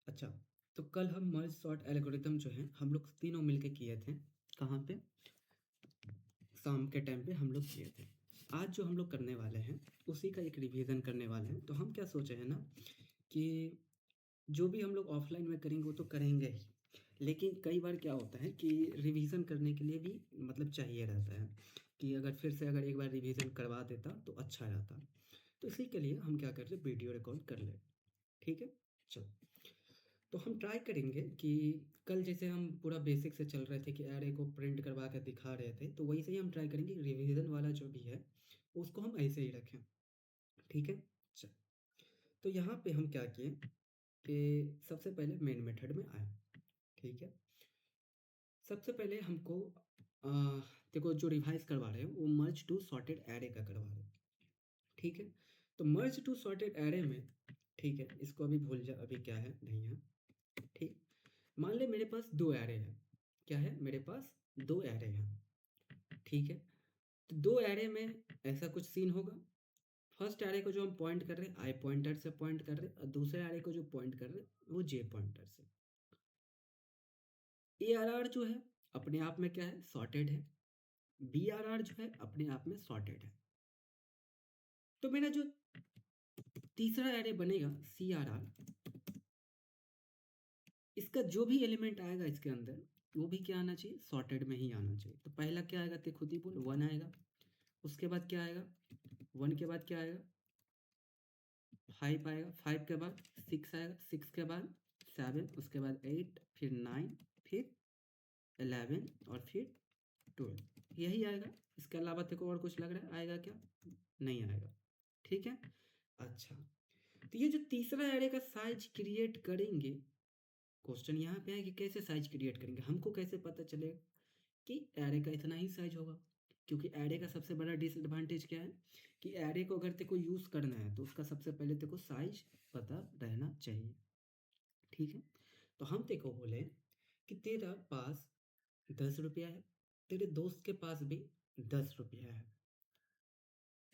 अच्छा, तो कल हम मर्ज सॉर्ट एल्गोरिथम जो है हम लोग तीनों मिलके किए थे। कहाँ पे? शाम के टाइम पे हम लोग किए थे। आज जो हम लोग करने वाले हैं उसी का एक रिवीजन करने वाले हैं। तो हम क्या सोचे हैं ना कि जो भी हम लोग ऑफलाइन में करेंगे वो तो करेंगे ही, लेकिन कई बार क्या होता है कि रिवीजन करने के लिए भी मतलब चाहिए रहता है कि अगर फिर से अगर एक बार रिवीजन करवा देता तो अच्छा रहता। तो इसी के लिए हम क्या कर रहे, वीडियो रिकॉर्ड कर ले। ठीक है, चलो। तो हम ट्राई करेंगे कि कल जैसे हम पूरा बेसिक से चल रहे थे कि एरे को प्रिंट करवा कर दिखा रहे थे, तो वैसे ही हम ट्राई करेंगे रिवीजन वाला जो भी है उसको हम ऐसे ही रखें। ठीक है, चल। तो यहाँ पे हम क्या किए कि सबसे पहले मेन मेथड में आए। ठीक है, सबसे पहले हमको आ, देखो जो रिवाइज करवा रहे हैं वो मर्ज टू सॉर्टेड एरे का करवा रहे हैं। ठीक है, तो मर्ज टू सॉर्टेड एरे में, ठीक है, इसको अभी भूल जा, अभी क्या है नहीं है। ठीक, मान ले मेरे पास दो एरे हैं। क्या है मेरे पास? दो एरे हैं। ठीक है, तो दो एरे में ऐसा कुछ सीन होगा। फर्स्ट एरे को जो हम पॉइंट कर रहे हैं आई पॉइंटर से पॉइंट कर रहे हैं, और दूसरे एरे को जो पॉइंट कर रहे हैं वो जे पॉइंटर से। ए आर आर जो है अपने आप में क्या है? सॉर्टेड है। बी आर आर जो है अपने आप में सॉर्टेड है। तो मेरा जो तीसरा एरे बनेगा सी आर आर, इसका जो भी एलिमेंट आएगा इसके अंदर वो भी क्या आना चाहिए? सॉर्टेड में ही आना चाहिए। तो पहला क्या आएगा? ते खुद ही बोल, वन आएगा। उसके बाद क्या आएगा? वन के बाद क्या आएगा? फाइव आएगा। फाइव के बाद सिक्स आएगा। सिक्स के बाद सेवन, उसके बाद एट, फिर नाइन, फिर 11 और फिर 12, यही आएगा। इसके अलावा तेरे को और कुछ लग रहा है आएगा क्या? नहीं आएगा। ठीक है, अच्छा। तो ये जो तीसरा एरे का साइज क्रिएट करेंगे, क्वेश्चन यहाँ पे है कि कैसे साइज क्रिएट करेंगे। हमको कैसे पता चलेगा कि एरे का इतना ही साइज होगा? क्योंकि एरे का सबसे बड़ा डिसएडवांटेज क्या है कि एरे को अगर तेरे को यूज़ करना है तो उसका सबसे पहले तेरे को साइज पता रहना चाहिए। ठीक है, तो हम तेरे को बोले कि तेरा पास 10 रुपया है, तेरे दोस्त के पास भी 10 रुपया है।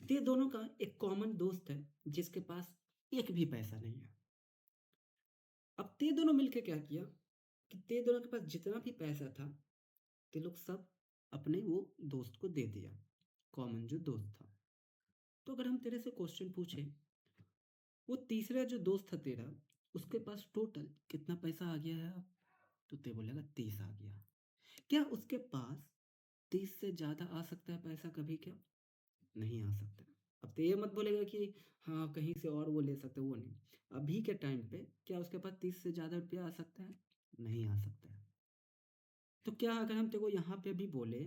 ते दोनों का एक कॉमन दोस्त है जिसके पास एक भी पैसा नहीं है। अब ते दोनों मिलके क्या किया कि ते दोनों के पास जितना भी पैसा था ते लोग सब अपने वो दोस्त को दे दिया, कॉमन जो दोस्त था। तो अगर हम तेरे से क्वेश्चन पूछे, वो तीसरा जो दोस्त था तेरा, उसके पास टोटल कितना पैसा आ गया है अब? तो ते बोलेगा 30 आ गया। क्या उसके पास 30 से ज़्यादा आ सकता है पैसा कभी? क्या नहीं आ सकता। अब तो ये मत बोलेगा कि हाँ कहीं से और वो ले सकते, वो नहीं। अभी के टाइम पे क्या उसके पास 30 से ज़्यादा रुपया आ सकता है? नहीं आ सकता है। तो क्या अगर हम तेरे को यहाँ पे भी बोले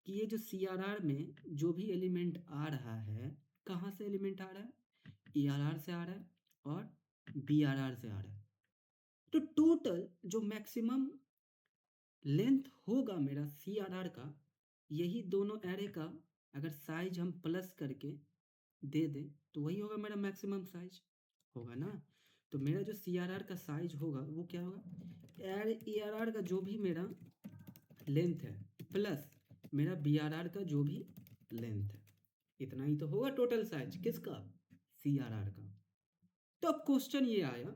कि ये जो सी आर आर में जो भी एलिमेंट आ रहा है, कहाँ से एलिमेंट आ रहा है? ई आर आर से आ रहा है और बी आर आर से आ रहा है। तो टोटल जो मैक्सिमम लेंथ होगा मेरा सी आर आर का, यही दोनों एरे का अगर साइज हम प्लस करके दे दें तो वही होगा मेरा मैक्सिमम साइज, होगा ना? तो मेरा जो सी आर आर का साइज होगा वो क्या होगा? ए आर आर का जो भी मेरा लेंथ है प्लस मेरा बी आर आर का जो भी लेंथ है, इतना ही तो होगा टोटल साइज किसका? सी आर आर का। तो अब क्वेश्चन ये आया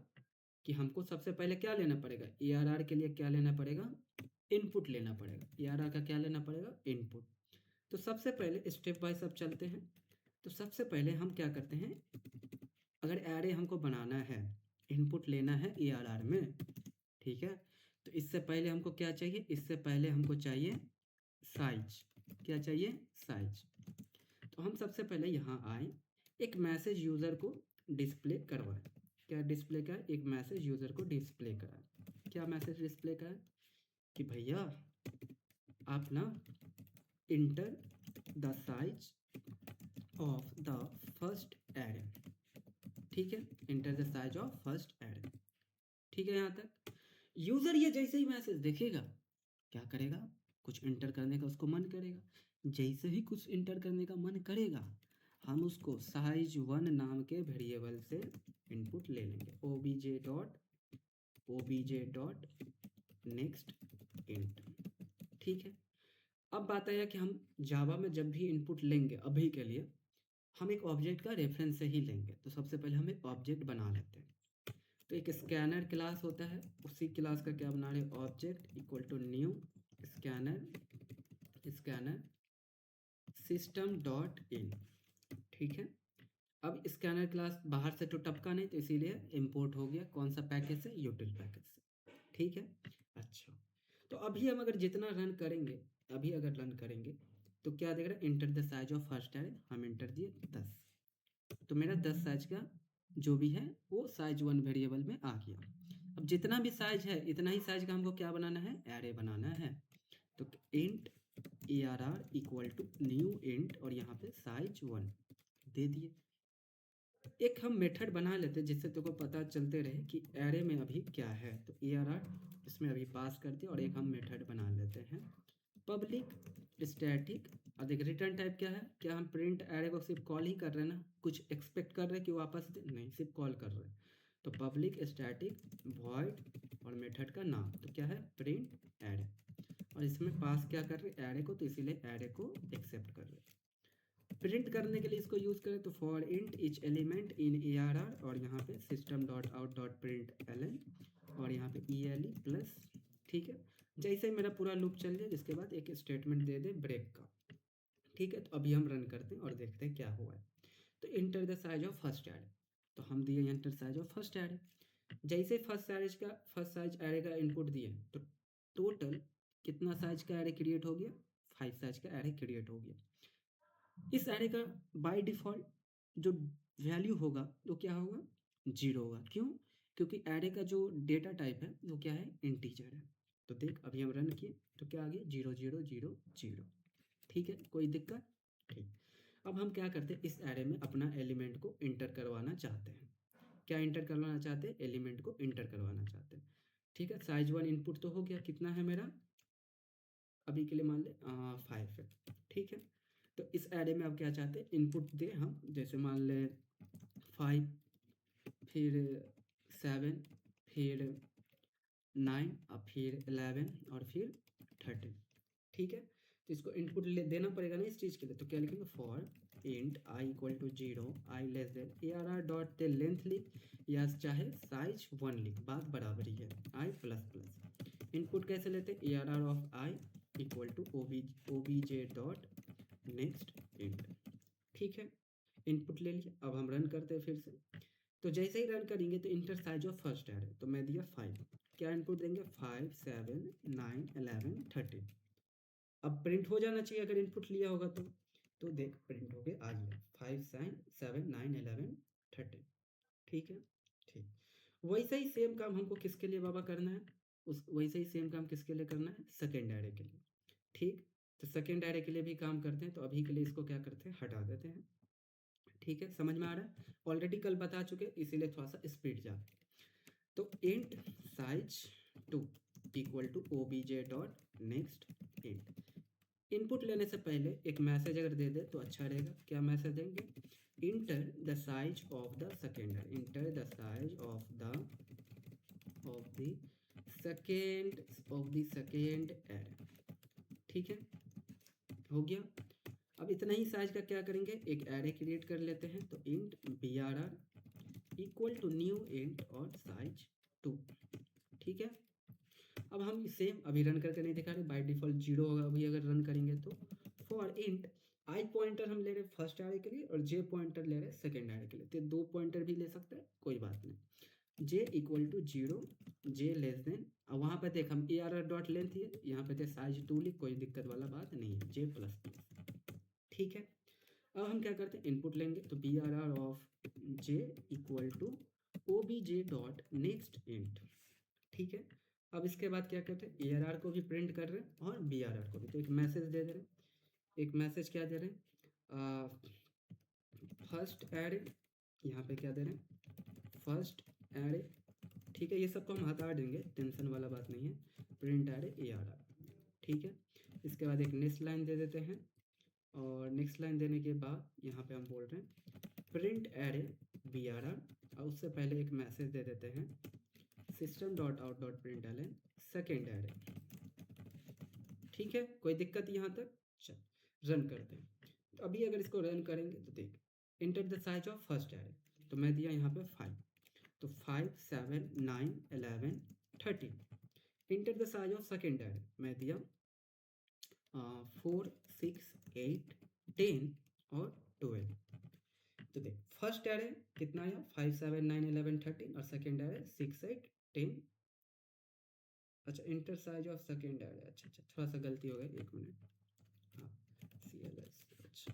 कि हमको सबसे पहले क्या लेना पड़ेगा? ए आर आर के लिए क्या लेना पड़ेगा? इनपुट लेना पड़ेगा। ए आर आर का क्या लेना पड़ेगा? इनपुट। तो सबसे पहले स्टेप बाय सब चलते हैं। तो सबसे पहले हम क्या करते हैं, अगर एरे हमको बनाना है, इनपुट लेना है ए आर आर में, ठीक है, तो इससे पहले हमको क्या चाहिए? इससे पहले हमको चाहिए साइज। क्या चाहिए? साइज। तो हम सबसे पहले यहाँ आए, एक मैसेज यूज़र को डिस्प्ले करवाएं। क्या डिस्प्ले का? एक मैसेज यूज़र को डिस्प्ले कराएं। क्या मैसेज डिस्प्ले कराएं कि भैया आप ना inter the size of the first array. ठीक है, inter the size of first array. ठीक है, यहाँ तक यूज़र ये जैसे ही मैसेज देखेगा क्या करेगा? कुछ इंटर करने का उसको मन करेगा। जैसे ही कुछ इंटर करने का मन करेगा हम उसको साइज वन नाम के वेरिएबल से इनपुट ले लेंगे। O B J dot next int. ठीक है, अब बात आया कि हम जावा में जब भी इनपुट लेंगे अभी के लिए हम एक ऑब्जेक्ट का रेफरेंस से ही लेंगे। तो सबसे पहले हम एक ऑब्जेक्ट बना लेते हैं। तो एक स्कैनर क्लास होता है, उसी क्लास का क्या बना रहे हैं, object equal to new scanner system dot in. ठीक है, अब स्कैनर क्लास बाहर से तो टपका नहीं, तो इसीलिए इंपोर्ट हो गया कौन सा पैकेज से, यूटिल पैकेज से। ठीक है, अच्छा, तो अभी हम अगर जितना रन करेंगे, अभी अगर रन करेंगे तो क्या देख रहा है, inter the size of first array, हम इंटर दिए 10, तो मेरा 10 साइज का जो भी है वो साइज 1 वेरिएबल में आ गया। अब जितना भी साइज है इतना ही साइज का हमको क्या बनाना है, एरे बनाना है। तो int ARR equal to new int और यहाँ पे साइज 1 दे दिए। एक हम मेथड बना लेते हैं जिससे तुमको पता चलते रहे कि एरे में अभी क्या है। तो ARR इसमें अभी पास कर दिया और एक हम मेथड बना लेते हैं पब्लिक स्टैटिक। और देख रिटर्न टाइप क्या है, क्या हम प्रिंट एरे को सिर्फ कॉल ही कर रहे हैं ना, कुछ एक्सपेक्ट कर रहे हैं कि वापस दे, नहीं, सिर्फ कॉल कर रहे हैं। तो पब्लिक स्टैटिक वॉइड और मेथड का नाम तो क्या है, प्रिंट एरे, और इसमें पास क्या कर रहे हैं, एरे को, तो इसीलिए एरे को एक्सेप्ट कर रहे हैं। प्रिंट करने के लिए इसको यूज़ करें तो for int each element in ARR और यहाँ पे system dot out dot println और यहाँ पे ELE प्लस। ठीक है, जैसे ही मेरा पूरा लूप चल जाए जिसके बाद एक स्टेटमेंट दे दे ब्रेक का। ठीक है, तो अभी हम रन करते हैं और देखते हैं क्या हुआ है। तो inter the size of first array, तो हम दिए inter size of first array. जैसे फर्स्ट साइज एरे का इनपुट दिए तो टोटल कितना साइज का एरे क्रिएट हो गया, 5 साइज का एरे क्रिएट हो गया। इस एरे का बाय डिफ़ॉल्ट जो वैल्यू होगा वो क्या होगा, 0 होगा। क्यों, क्योंकि एरे का जो डेटा टाइप है वो क्या है, इंटीजर है। तो देख अभी हम रन किए तो क्या आ गया, 0 0 0 0। ठीक है, कोई दिक्कत, ठीक। अब हम क्या करते हैं, इस एरे में अपना एलिमेंट को इंटर करवाना चाहते हैं। क्या इंटर करवाना चाहते हैं, एलिमेंट को इंटर करवाना चाहते हैं। ठीक है, साइज 1 इनपुट तो हो गया, कितना है मेरा, अभी के लिए मान ले 5 है। ठीक है, तो इस एरे में अब क्या चाहते हैं, इनपुट दे हम, जैसे मान ले 5, फिर 7, फिर 9, अब फिर 11 और फिर 13। ठीक है, तो इसको इनपुट ले देना पड़ेगा ना इस चीज़ के लिए, तो क्या लिखेंगे, for int I equal to 0, I less than ARR dot the length लिख या चाहे साइज 1 लिख, बात बराबर ही है, आई प्लस प्लस। इनपुट कैसे लेते हैं, ARR of I equal to OBJ dot next int. ठीक है, इनपुट ले लिया, अब हम रन करते हैं फिर से। तो जैसे ही रन करेंगे तो inter size of first array, तो मैं दिया 5, क्या इनपुट देंगे, 5 7 9 11 13। अब प्रिंट हो जाना चाहिए अगर इनपुट लिया होगा तो देख प्रिंट हो गया, आ गया 5 7 9 11 13। ठीक है, ठीक। वैसे ही सेम काम हमको किसके लिए बाबा करना है, उस वैसे ही सेम काम किसके लिए करना है, सेकेंड एरे के लिए। ठीक, तो सेकेंड एरे के लिए भी काम करते हैं, तो अभी के लिए इसको क्या करते हैं, हटा देते हैं। ठीक है, समझ में आ रहा है, ऑलरेडी कल बता चुके इसीलिए थोड़ा सा स्पीड जा। तो int size 2 equal to OBJ dot next int. Input लेने से पहले एक मैसेज अगर दे दे तो अच्छा रहेगा, क्या मैसेज देंगे, inter the size of the second array, inter the size of the second array. ठीक है, हो गया। अब इतना ही साइज का क्या करेंगे, एक एरे क्रिएट कर लेते हैं, तो int BRR equal to new int और साइज 2। ठीक है, अब हम सेम अभी रन करके नहीं दिखा रहे, बाय डिफॉल्ट 0 होगा, अभी अगर रन करेंगे तो फॉर इंट आई पॉइंटर हम ले रहे फर्स्ट एरे के लिए और जे पॉइंटर ले रहे सेकेंड एरे के लिए, तो 2 पॉइंटर भी ले सकते हैं, कोई बात नहीं। J equal to 0, J less than, अब वहाँ पे देख हम ARR डॉट लेंथ है, यहाँ पे थे साइज 2 लिख, कोई दिक्कत वाला बात नहीं है, जे प्लस प्लस। ठीक है, अब हम क्या करते हैं, इनपुट लेंगे, तो BRR of J equal to OBJ dot next int. ठीक है, अब इसके बाद क्या करते हैं, ARR को भी प्रिंट कर रहे हैं और BRR को भी, तो एक मैसेज दे दे रहे हैं। एक मैसेज क्या दे रहे हैं, फर्स्ट एरे, यहाँ पे क्या दे रहे हैं, फर्स्ट एरे। ठीक है, ये सबको हम हटा देंगे, टेंशन वाला बात नहीं है, प्रिंट एरे ARR। ठीक है, इसके बाद एक नेक्स्ट लाइन दे देते हैं और नेक्स्ट लाइन देने के बाद यहाँ पे हम बोल रहे हैं प्रिंट एरे BRR, और उससे पहले एक मैसेज दे देते हैं system dot out dot print L second array. ठीक है, कोई दिक्कत यहाँ तक, चल रन करते हैं। तो अभी अगर इसको रन करेंगे तो देख inter the size of first array, तो मैं दिया यहाँ पे 5, तो 5 7 9 11 13। Enter the size of second array मैं दिया 4 6 8 10 और 12। तो देख फर्स्ट एरे कितना आया 5 7 9 11 13 और सेकेंड एरे 6 8 10। अच्छा inter size of second array, अच्छा अच्छा थोड़ा सा गलती हो गई, एक मिनट। हाँ CLS, अच्छा।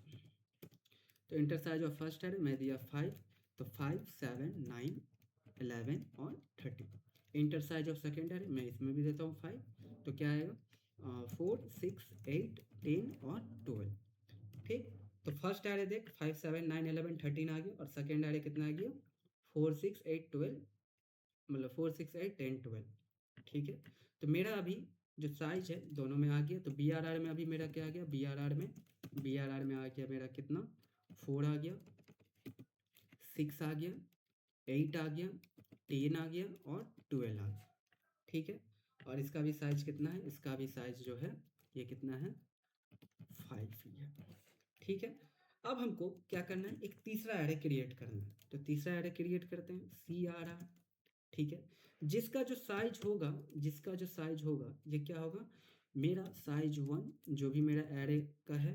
तो inter size of first array मैं दिया 5, तो 5 7 9 11 और 13। Inter size of second array मैं इसमें भी देता हूँ 5, तो क्या आएगा 4 6 8 10 और 12। ठीक, तो फर्स्ट एरे देख 5 7 9 11 13 आ गया और सेकेंड एरे कितना आ गया 4 6 8 12, मतलब 4 6 8 10 12। ठीक है, तो मेरा अभी जो साइज है दोनों में आ गया। तो BRR में अभी मेरा क्या आ गया, BRR में आ गया मेरा कितना 4 आ गया, 6 आ गया, 8 आ गया, 10 आ गया और 12 आ गया। ठीक है, और इसका भी साइज कितना है, इसका भी साइज जो है ये कितना है 5 ही है। ठीक है, अब हमको क्या करना है, एक तीसरा एरे क्रिएट करना है। तो तीसरा एरे क्रिएट करते हैं CRR। ठीक है, जिसका जो साइज होगा, ये क्या होगा मेरा साइज 1, जो भी मेरा एरे का है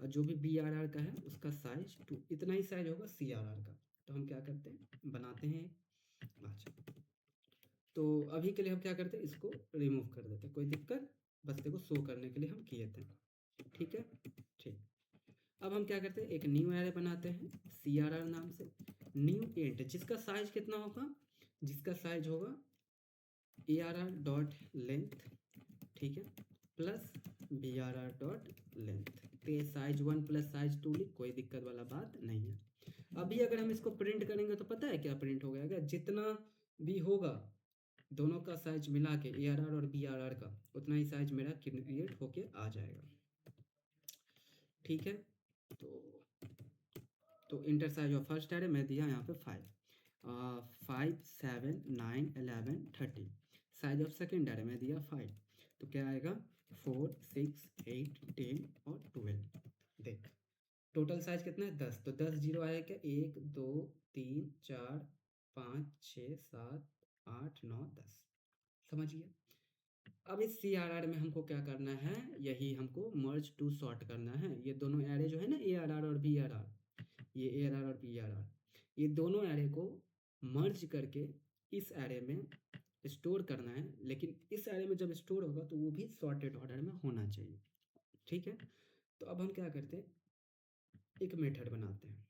और जो भी BRR का है उसका साइज 2, इतना ही साइज होगा CRR का। तो हम क्या करते हैं बनाते हैं। अच्छा, तो अभी के लिए हम क्या करते हैं, इसको रिमूव कर देते हैं, कोई दिक्कत, बस देखो शो करने के लिए हम किए थे। ठीक है, ठीक। अब हम क्या करते हैं, एक न्यू एरे बनाते हैं CRR नाम से, न्यू इंट, जिसका साइज कितना होगा, जिसका साइज होगा ARR डॉट लेंथ, ठीक है, प्लस BRR डॉट लेंथ। तो ये साइज 1 प्लस साइज 2 लिख, कोई दिक्कत वाला बात नहीं है। अभी अगर हम इसको प्रिंट करेंगे तो पता है क्या प्रिंट हो जाएगा, जितना भी होगा दोनों का साइज मिला के ARR और BRR का, उतना ही साइज मेरा क्रिएट होके आ जाएगा। ठीक है, तो inter size of first array मैं दिया यहाँ पे 5 7 9 11 13। साइज ऑफ सेकेंड एरे मैं दिया 5, तो क्या आएगा 4 6 8 10 और 12। देख टोटल साइज कितना है 10, तो 10 जीरो आया क्या 1 2 3 4 5 6 7 8 9 10। समझिए, अब इस CRR में हमको क्या करना है, यही हमको मर्ज टू सॉर्ट करना है। ये दोनों एरे जो है ना ARR और BRR, ये ARR और BRR, ये दोनों एरे को मर्ज करके इस एरे में स्टोर करना है। लेकिन इस एरे में जब स्टोर होगा तो वो भी सॉर्टेड ऑर्डर में होना चाहिए। ठीक है, तो अब हम क्या करते हैं, एक मेथड बनाते हैं।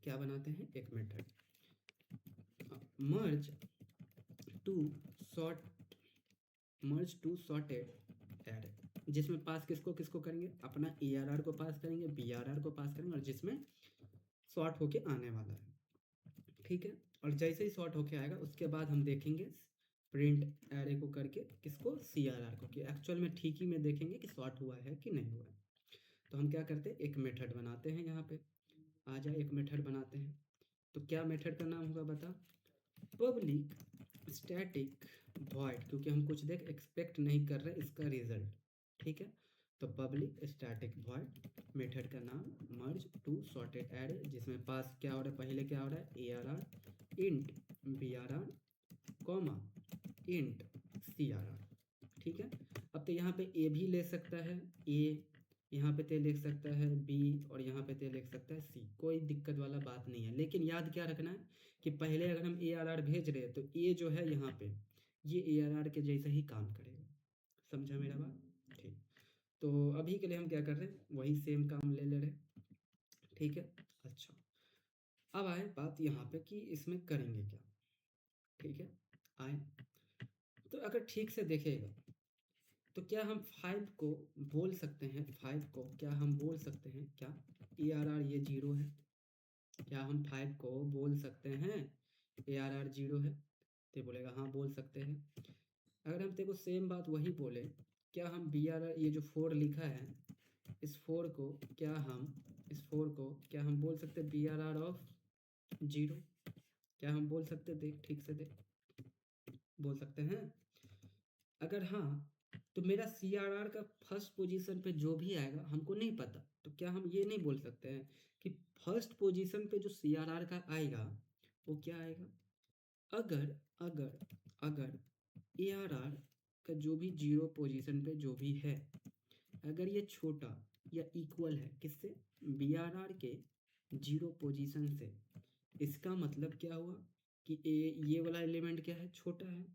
क्या बनाते हैं, एक method merge two sort, merge two sorted array, जिसमें पास किसको किसको करेंगे, अपना ARR को पास करेंगे, BRR को पास करेंगे, और जिसमें सॉर्ट होके आने वाला है। ठीक है, और जैसे ही सॉर्ट होके आएगा उसके बाद हम देखेंगे प्रिंट एरे को करके किसको, CRR को, कि एक्चुअल में ठीक ही में देखेंगे कि सॉर्ट हुआ है कि नहीं हुआ है। तो हम क्या करते हैं, एक मेथड बनाते हैं, यहाँ पे आ जाए, एक मेथड बनाते हैं। तो क्या मेथड का नाम होगा बता, पब्लिक स्टैटिक वॉइड, क्योंकि हम कुछ देख एक्सपेक्ट नहीं कर रहे इसका रिजल्ट। ठीक है, तो पब्लिक स्टैटिक वॉइड मेथड का नाम मर्ज टू सॉर्टेड एरे, जिसमें पास क्या हो रहा है, पहले क्या हो रहा है ARR int BRR comma int CRR। ठीक है, अब तो यहाँ पे A भी ले सकता है, A यहाँ पे ते लिख सकता है B, और यहाँ पे ते लिख सकता है C, कोई दिक्कत वाला बात नहीं है। लेकिन याद क्या रखना है कि पहले अगर हम ARR भेज रहे हैं तो A जो है यहाँ पे ये ARR के जैसा ही काम करेगा। समझा मेरा बात, ठीक। तो अभी के लिए हम क्या कर रहे हैं, वही सेम काम ले रहे हैं। ठीक है, अच्छा अब आए बात यहाँ पे कि इसमें करेंगे क्या। ठीक है, आए तो अगर ठीक से देखेगा तो क्या हम 5 को बोल सकते हैं, 5 को क्या हम बोल सकते हैं, क्या ARR ये 0 है, क्या हम 5 को बोल सकते हैं ARR 0 है, तो बोलेगा हाँ बोल सकते हैं। अगर हम तेरे को सेम बात वही बोले, क्या हम BRR ये जो 4 लिखा है, इस 4 को क्या हम बोल सकते BRR ऑफ 0, क्या हम बोल सकते, देख ठीक से देख, बोल सकते हैं। अगर हाँ, तो मेरा CRR का फर्स्ट पोजीशन पे जो भी आएगा हमको नहीं पता, तो क्या हम ये नहीं बोल सकते हैं कि फर्स्ट पोजीशन पे जो CRR का आएगा वो क्या आएगा, अगर अगर अगर ए आर आर का जो भी जीरो पोजीशन पे जो भी है, अगर ये छोटा या इक्वल है किससे, बी आर आर के जीरो पोजीशन से, इसका मतलब क्या हुआ कि ये वाला एलिमेंट क्या है, छोटा है,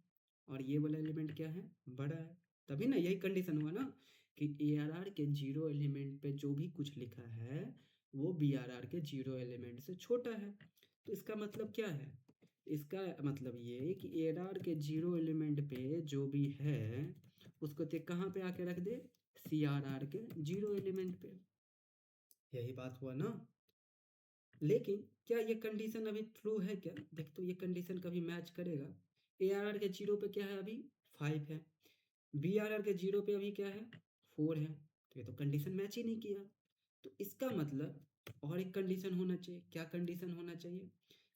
और ये वाला एलिमेंट क्या है, बड़ा है। तभी ना यही कंडीशन हुआ ना कि ए आर आर के जीरो एलिमेंट पे जो भी कुछ लिखा है वो बी आर आर के जीरो एलिमेंट से छोटा है। तो इसका मतलब क्या है, इसका मतलब ये कि ए आर आर के जीरो एलिमेंट पे जो भी है उसको ते कहाँ पे आके रख दे, सी आर आर के जीरो एलिमेंट पे। यही बात हुआ ना। लेकिन क्या ये कंडीशन अभी ट्रू है क्या, देख तो ये कंडीशन कभी मैच करेगा। ए आर आर के जीरो पे क्या है अभी, 5 है, बी आर आर के जीरो पे अभी क्या है, 4 है, तो ये तो कंडीशन मैच ही नहीं किया। तो इसका मतलब और एक कंडीशन होना चाहिए। क्या कंडीशन होना चाहिए,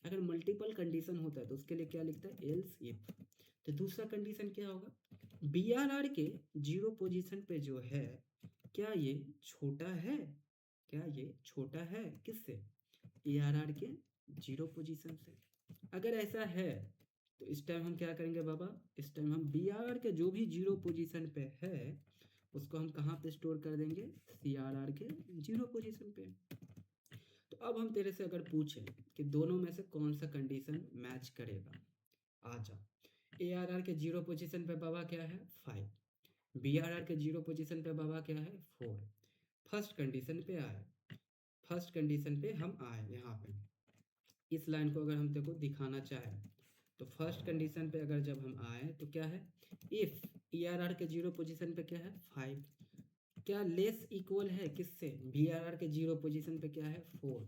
अगर मल्टीपल कंडीशन होता है तो उसके लिए क्या लिखता है, एल्स इफ। तो दूसरा कंडीशन क्या होगा, बी आर आर के जीरो पोजीशन पे जो है क्या ये छोटा है, क्या ये छोटा है किससे, ए आर आर के जीरो पोजीशन से। अगर ऐसा है तो इस टाइम हम क्या करेंगे बाबा, इस टाइम हम बी आर आर के जो भी जीरो पोजीशन पे है उसको हम कहाँ पे स्टोर कर देंगे, सी आर आर के जीरो पोजीशन पे। तो अब हम तेरे से अगर पूछें कि दोनों में से कौन सा कंडीशन मैच करेगा, आ जा। ए आर आर के जीरो पोजीशन पे बाबा क्या है, 5, बी आर आर के जीरो पोजीशन पे बाबा क्या है, 4। फर्स्ट कंडीशन पे आए, फर्स्ट कंडीशन पे हम आए यहाँ पे, इस लाइन को अगर हम तेरे को दिखाना चाहें तो फर्स्ट कंडीशन पे अगर जब हम आए तो क्या है, इफ ई आर आर के जीरो पोजीशन पे क्या है, 5, क्या लेस इक्वल है किससे, बी आर आर के जीरो पोजीशन पे क्या है, 4,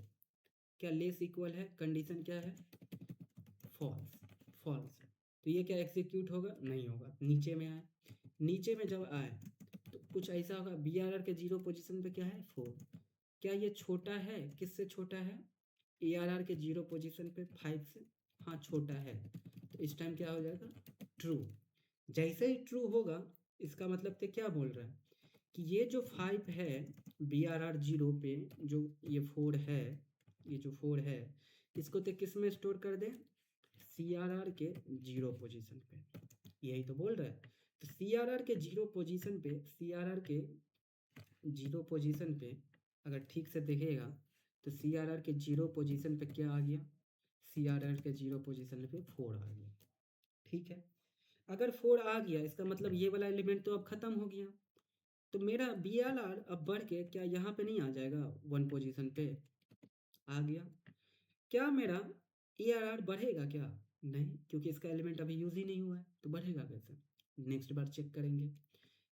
क्या लेस इक्वल है, कंडीशन क्या है, फॉल्स, फॉल्स। तो ये क्या एग्जीक्यूट होगा, नहीं होगा। नीचे में आए, नीचे में जब आए तो कुछ ऐसा होगा, बी आर आर के जीरो पोजीशन पे क्या है, 4, क्या ये छोटा है किससे, छोटा है ए आर आर के जीरो पोजीशन पे 5 से, हाँ छोटा है। तो इस टाइम क्या हो जाएगा, ट्रू। जैसे ही ट्रू होगा इसका मतलब ते क्या बोल रहा है कि ये जो 5 है बी आर आर जीरो पे, जो ये 4 है, ये जो 4 है इसको ते किस में स्टोर कर दे, सी आर आर के जीरो पोजीशन पे। यही तो बोल रहा है। तो सी आर आर के जीरो पोजीशन पे, सी आर आर के जीरो पोजीशन पे अगर ठीक से देखेगा तो सी आर आर के जीरो पोजीशन पे क्या आ गया, सी आर आर के जीरो पोजीशन पे 4 आ गया। ठीक है, अगर 4 आ गया इसका मतलब ये वाला एलिमेंट तो अब खत्म हो गया। तो मेरा बी आर आर अब बढ़ के क्या यहाँ पे नहीं आ जाएगा, 1 पोजीशन पे आ गया। क्या मेरा ए आर आर बढ़ेगा क्या, नहीं, क्योंकि इसका एलिमेंट अभी यूज़ ही नहीं हुआ है तो बढ़ेगा कैसे। नेक्स्ट बार चेक करेंगे,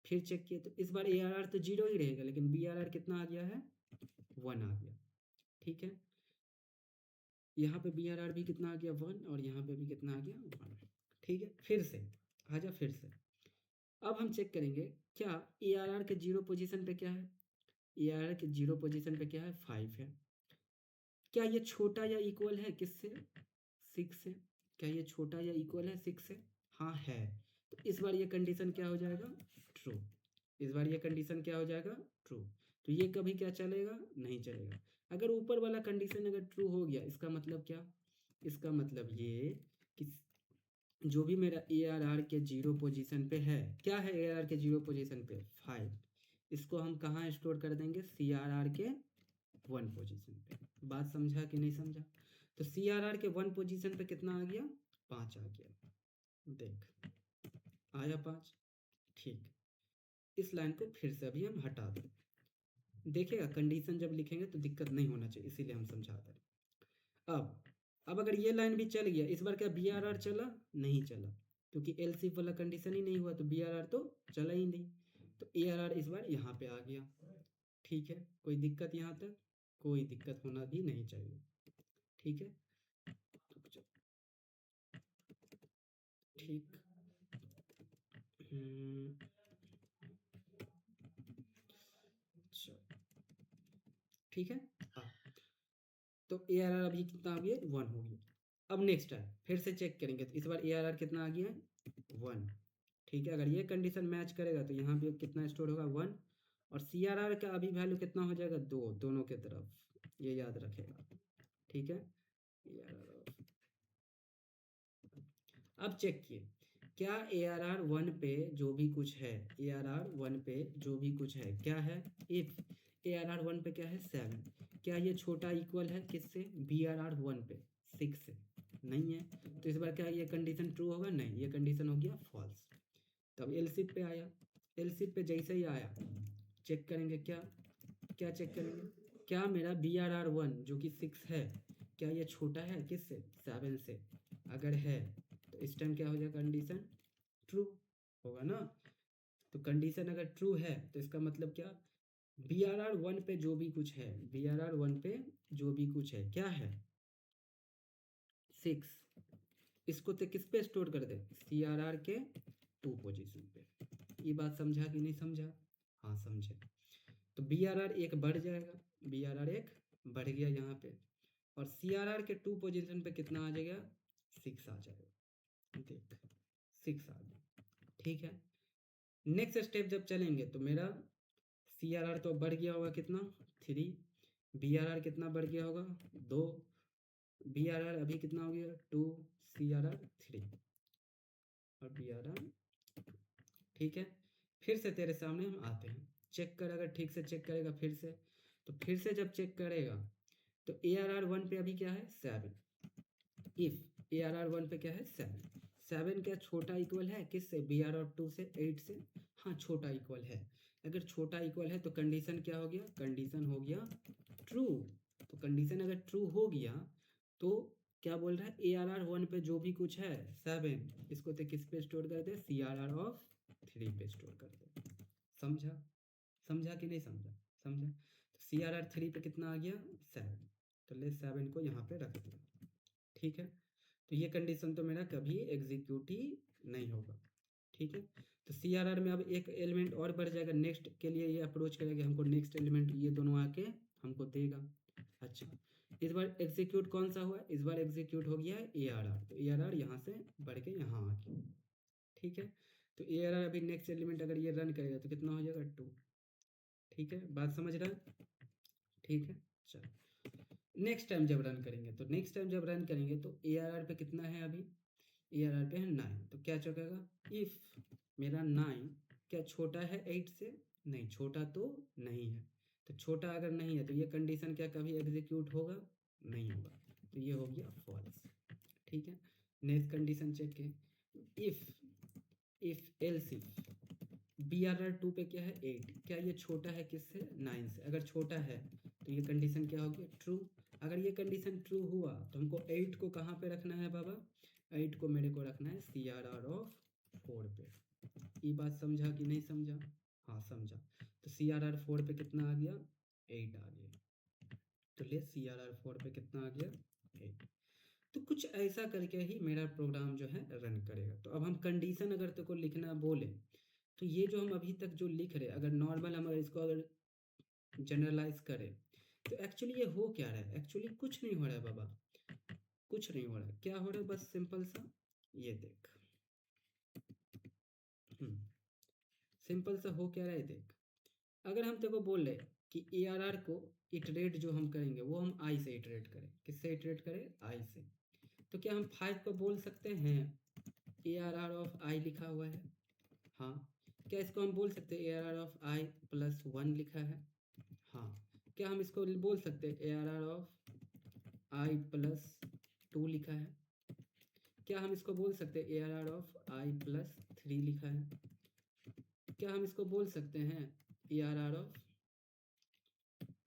फिर चेक किए तो इस बार ए आर आर तो जीरो ही रहेगा, लेकिन बी आर आर कितना आ गया है, 1 आ गया। ठीक है, यहाँ पे बी आर आर भी कितना आ गया, 1, और यहाँ पे भी कितना आ गया, 1। ठीक है, फिर से आ जा, फिर से अब हम चेक करेंगे क्या ए आर आर के जीरो पोजीशन पे क्या है, ए आर आर के जीरो पोजीशन पे क्या है, 5 है, क्या ये छोटा या इक्वल है किससे, 6 से, क्या ये छोटा या इक्वल है 6 से, हाँ है। तो इस बार ये कंडीशन क्या हो जाएगा, ट्रू। इस बार ये कंडीशन क्या हो जाएगा, ट्रू। तो ये कभी क्या चलेगा, नहीं चलेगा। अगर ऊपर वाला कंडीशन अगर ट्रू हो गया इसका मतलब क्या, इसका मतलब ये कि जो भी मेरा ए आर आर के जीरो पोजीशन पे है, क्या है ए आर आर के जीरो पोजीशन पे, 5, इसको हम कहाँ स्टोर कर देंगे, सी आर आर के 1 पोजीशन पे। बात समझा कि नहीं समझा। तो सी आर आर के 1 पोजीशन पे कितना आ गया, 5 आ गया, देख आया 5। ठीक, इस लाइन को फिर से अभी हम हटा दें, देखिएगा कंडीशन जब लिखेंगे तो दिक्कत नहीं होना चाहिए, इसीलिए हम समझाते हैं। अब अगर ये लाइन भी चल गया, इस बार क्या बी आर आर चला, नहीं चला, क्योंकि एल सी वाला कंडीशन ही नहीं हुआ तो बी आर आर तो चला ही नहीं। तो ए आर आर इस बार यहाँ पे आ गया। ठीक है, कोई दिक्कत यहाँ तक, कोई दिक्कत होना भी नहीं चाहिए। ठीक है, ठीक, अच्छा, ठीक है। हाँ, तो ए आर आर अभी कितना आ गया, 1 हो गया। अब नेक्स्ट है, फिर से चेक करेंगे तो इस बार ए आर आर कितना आ गया है, 1। ठीक है, अगर ये कंडीशन मैच करेगा तो यहाँ भी कितना स्टोर होगा, 1, और सी आर आर का अभी वैल्यू कितना हो जाएगा, 2, दोनों के तरफ, ये याद रखेगा। ठीक है, ए आर आर अब चेक किए, क्या ARR 1 पे जो भी कुछ है, ARR 1 पे जो भी कुछ है क्या है, इफ ARR 1 पे क्या है 7, क्या ये छोटा इक्वल है किससे, BRR 1 पे 6 से, नहीं है। तो इस बार क्या ये कंडीशन ट्रू होगा, नहीं, ये कंडीशन हो गया फॉल्स। तब एलसीफ पे आया, एलसीफ पे जैसे ही आया चेक करेंगे, क्या क्या चेक करेंगे, क्या मेरा BRR 1 जो कि 6 है, क्या ये छोटा है किससे, 7 से, अगर है तो इस टाइम क्या हो जाएगा, कंडीशन ट्रू होगा ना। तो कंडीशन अगर ट्रू है तो इसका मतलब क्या, BRR 1 पे जो भी कुछ है, BRR 1 पे जो भी कुछ है क्या है 6, इसको तो किस पे स्टोर कर दे, CRR के 2 पोजीशन पे। ये बात समझा कि नहीं समझा, हाँ समझे। तो BRR एक बढ़ जाएगा, BRR एक बढ़ गया यहाँ पे, और CRR के 2 पोजीशन पे कितना आ जाएगा, 6 आ जाएगा, देख 6 आ गया, ठीक है। नेक्स्ट स्टेप जब चलेंगे तो मेरा CRR तो बढ़ गया होगा कितना 3, BRR कितना बढ़ गया होगा 2, BRR अभी कितना हो गया 2, CRR 3 और BRR, ठीक है। फिर से तेरे सामने हम आते हैं, चेक कर, अगर ठीक से चेक करेगा फिर से, तो फिर से जब चेक करेगा तो ARR 1 पे अभी क्या है 7, इफ ARR 1 पे क्या है 7, 7 क्या छोटा इक्वल है किससे, BRR 2 से 8 से, हाँ छोटा इक्वल है। अगर छोटा इक्वल है तो कंडीशन क्या हो गया, कंडीशन हो गया ट्रू। तो कंडीशन अगर ट्रू हो गया तो क्या बोल रहा है, ARR 1 पे जो भी कुछ है 7, इसको तो किस पे स्टोर कर दे, CRR ऑफ 3 पे स्टोर कर दे। समझा, समझा कि नहीं समझा, समझा। तो CRR 3 पे कितना आ गया 7, तो ले 7 को यहाँ पे रख दिया, ठीक है। तो ये कंडीशन तो मेरा कभी एग्जीक्यूट ही नहीं होगा, ठीक है। तो CRR में अब एक एलिमेंट और बढ़ जाएगा, नेक्स्ट के लिए ये अप्रोच करेगा, हमको नेक्स्ट एलिमेंट ये दोनों आके हमको देगा। अच्छा, इस बार एग्जीक्यूट कौन सा हुआ, इस बार एग्जीक्यूट हो गया है ARR, तो ARR यहाँ से बढ़ के यहाँ आ गया, ठीक है। तो ARR अभी नेक्स्ट एलिमेंट अगर ये रन करेगा तो कितना हो जाएगा 2, ठीक है, बात समझ रहा है, ठीक है। चलो नेक्स्ट टाइम जब रन करेंगे, तो नेक्स्ट टाइम जब रन करेंगे तो ARR पे कितना है अभी, ARR पे है 9, तो क्या चौकेगा, इफ मेरा 9 क्या छोटा है 8 से, नहीं छोटा तो नहीं है। तो छोटा अगर नहीं है तो ये कंडीशन क्या कभी एग्जीक्यूट होगा, नहीं होगा, तो ये हो गया फॉल्स, ठीक है। नेक्स्ट कंडीशन चेक है, इफ एल्स इफ BRR 2 पे क्या है 8, क्या ये छोटा है किससे 9 से, अगर छोटा है तो ये कंडीशन क्या होगी ट्रू। अगर ये कंडीशन ट्रू हुआ तो हमको 8 को कहाँ पे रखना है बाबा, 8 को मेरे को रखना है CRR ऑफ 4 पे। ये बात समझा कि नहीं समझा, हाँ समझा। तो CRR 4 पे कितना आ गया 8 आ गया, तो ले CRR 4 पे कितना आ गया 8। तो कुछ ऐसा करके ही मेरा प्रोग्राम जो है रन करेगा। तो अब हम कंडीशन अगर तेरे को लिखना बोले तो ये जो हम अभी तक जो लिख रहे, अगर नॉर्मल हम इसको अगर जनरलाइज करें तो एक्चुअली ये हो क्या रहा है, एक्चुअली कुछ नहीं हो रहा है बाबा, कुछ नहीं हो रहा है, क्या हो रहा है, बस सिंपल सा ये देख, सिंपल सा हो क्या रहा है देख। अगर हम तेरे को बोल रहे कि ARR को इटरेट जो हम करेंगे वो हम I से इटरेट करें, किससे इटरेट करें, I से, तो क्या हम 5 को बोल सकते हैं ARR ऑफ I लिखा हुआ है, हाँ। क्या इसको हम बोल सकते हैं ARR ऑफ I प्लस 1 लिखा है, हाँ। क्या हम इसको बोल सकते हैं ARR ऑफ I प्लस 2 लिखा है, क्या हम इसको बोल सकते हैं ARR ऑफ I प्लस 3 लिखा है, क्या हम इसको बोल सकते हैं ARR ऑफ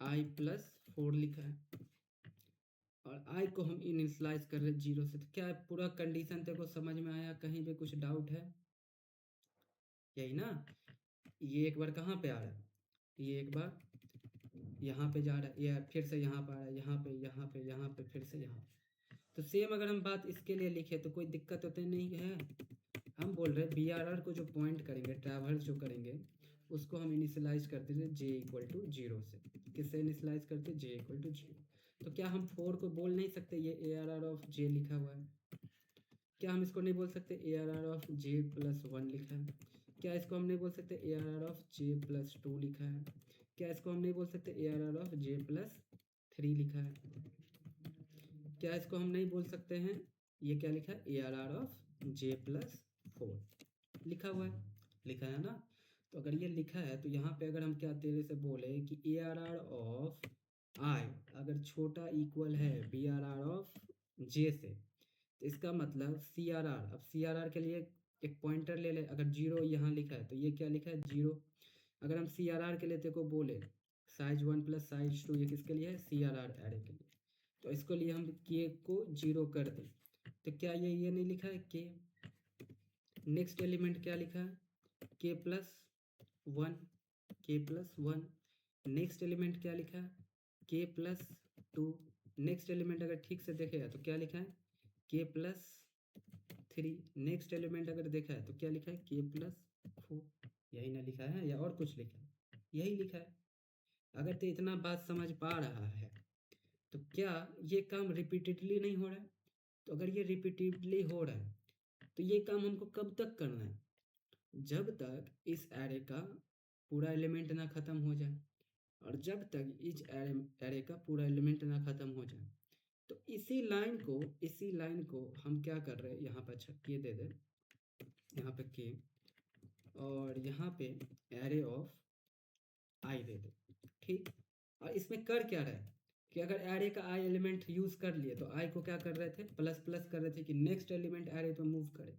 I प्लस 4 लिखा है, और I को हम इनिशियलाइज कर रहे हैं 0 से। तो क्या पूरा कंडीशन तेरे को समझ में आया, कहीं पे कुछ डाउट है, यही ना। ये एक बार कहाँ पे आ रहा है, ये एक बार यहाँ पे जा रहा है, या फिर से यहाँ पे आ रहा है, यहाँ पे यहाँ पे यहाँ पे फिर से यहाँ पे। तो सेम अगर हम बात इसके लिए लिखे तो कोई दिक्कत होते नहीं है। हम बोल रहे हैं BRR को जो पॉइंट करेंगे, ट्रैवर्स जो करेंगे, उसको हम इनिशियलाइज करते थे j इक्वल टू 0 से, किससे इनिशियलाइज करते j इक्वल टू 0। तो क्या हम 4 को बोल नहीं सकते ये ARR ऑफ j लिखा हुआ है, क्या हम इसको नहीं बोल सकते ARR ऑफ j प्लस 1 लिखा है, क्या इसको हम नहीं बोल सकते ARR ऑफ j प्लस 2 लिखा है, क्या इसको हम नहीं बोल सकते ARR ऑफ j प्लस 3 लिखा है, क्या इसको हम नहीं बोल सकते हैं ये क्या लिखा है ARR ऑफ j+4 लिखा हुआ है, लिखा है ना। तो अगर ये लिखा है तो यहाँ पे अगर हम क्या तेरे से बोले कि ARR ऑफ आई अगर छोटा इक्वल है BRR ऑफ जे से, तो इसका मतलब CRR, अब CRR के लिए एक पॉइंटर ले ले, अगर जीरो यहाँ लिखा है तो ये क्या लिखा है जीरो। अगर हम CRR के लिए तेरे को बोले size1 + size2, ये किसके लिए है CRR एरे के लिए, तो इसके लिए हम के को जीरो कर दें, तो क्या ये नहीं लिखा है के, नेक्स्ट एलिमेंट क्या लिखा है k+1, k+1, नेक्स्ट एलिमेंट क्या लिखा है k+2, नेक्स्ट एलिमेंट अगर ठीक से देखेगा तो क्या लिखा है k+3, नेक्स्ट एलिमेंट अगर देखा है तो क्या लिखा है k+4, यही ना लिखा है या और कुछ लिखा है, यही लिखा है। अगर तो इतना बात समझ पा रहा है तो क्या ये काम रिपीटेडली नहीं हो रहा है, तो अगर ये रिपीटेडली हो रहा है तो ये काम हमको कब तक करना है, जब तक इस एरे का पूरा एलिमेंट ना ख़त्म हो जाए, और जब तक इस एरे का पूरा एलिमेंट ना ख़त्म हो जाए। तो इसी लाइन को हम क्या कर रहे हैं, यहाँ पर अच्छा के दे दे, यहाँ पे के, और यहाँ पे एरे ऑफ आई दे दे, ठीक। और इसमें कर क्या रहा है कि अगर एरे का आई एलिमेंट यूज़ कर लिए तो आई को क्या कर रहे थे प्लस प्लस कर रहे थे कि नेक्स्ट एलिमेंट एरे पे मूव करे,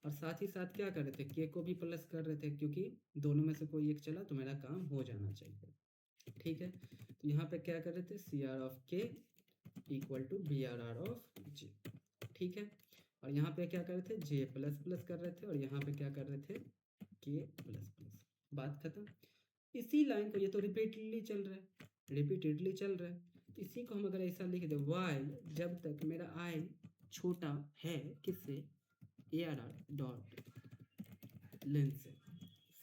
और साथ ही साथ क्या कर रहे थे के को भी प्लस कर रहे थे, क्योंकि दोनों में से कोई एक चला तो मेरा काम हो जाना चाहिए, ठीक है। तो यहाँ पे क्या कर रहे थे CR ऑफ के इक्वल टू BRR ऑफ जे, ठीक है। और यहाँ पे क्या कर रहे थे जे प्लस प्लस कर रहे थे, और यहाँ पे क्या कर रहे थे के प्लस प्लस, बात खत्म। इसी लाइन को, ये तो रिपीटेडली चल रहा है, रिपीटेडली चल रहा है, तो इसी को हम अगर ऐसा लिख दे वाई जब तक मेरा आई छोटा है किससे ARR डॉट लेंथ से,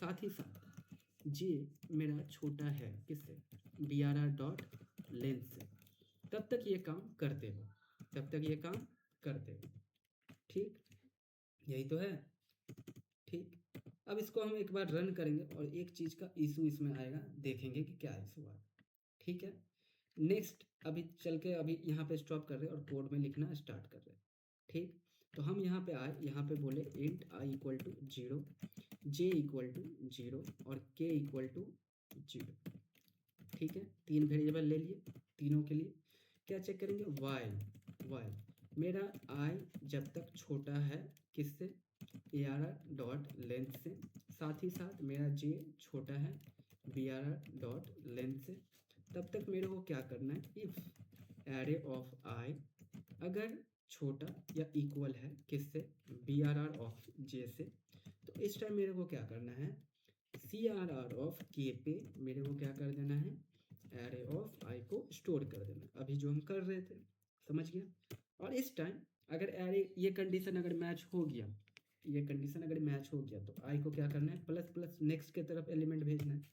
साथ ही साथ जे मेरा छोटा है किससे BRR डॉट लेंथ से, तब तक ये काम करते हो, तब तक ये काम करते हो, ठीक, यही तो है, ठीक। अब इसको हम एक बार रन करेंगे और एक चीज़ का इशू इसमें आएगा, देखेंगे कि क्या इशू आएगा, ठीक है। नेक्स्ट अभी चल के अभी यहाँ पे स्टॉप कर रहे हैं और कोड में लिखना स्टार्ट कर रहे हैं, ठीक। तो हम यहाँ पे आए, यहाँ पे बोले int I equal to 0, J equal to 0 और के इक्वल टू 0, ठीक है। तीन वेरिएबल ले लिए, तीनों के लिए क्या चेक करेंगे वाइल मेरा आई जब तक छोटा है किससे ARR डॉट लेंथ से, साथ ही साथ मेरा जे छोटा है BRR डॉट लेंथ से, तब तक मेरे को क्या करना है इफ एरे ऑफ आई अगर छोटा या इक्वल है किससे BRR ऑफ जे से, तो इस टाइम मेरे को क्या करना है CRR ऑफ के पे मेरे को क्या कर देना है एरे ऑफ आई को स्टोर कर देना, अभी जो हम कर रहे थे, समझ गया। और इस टाइम अगर एरे ये कंडीशन अगर मैच हो गया, ये कंडीशन अगर मैच हो गया तो आई को क्या करना है प्लस प्लस नेक्स्ट के तरफ एलिमेंट भेजना है,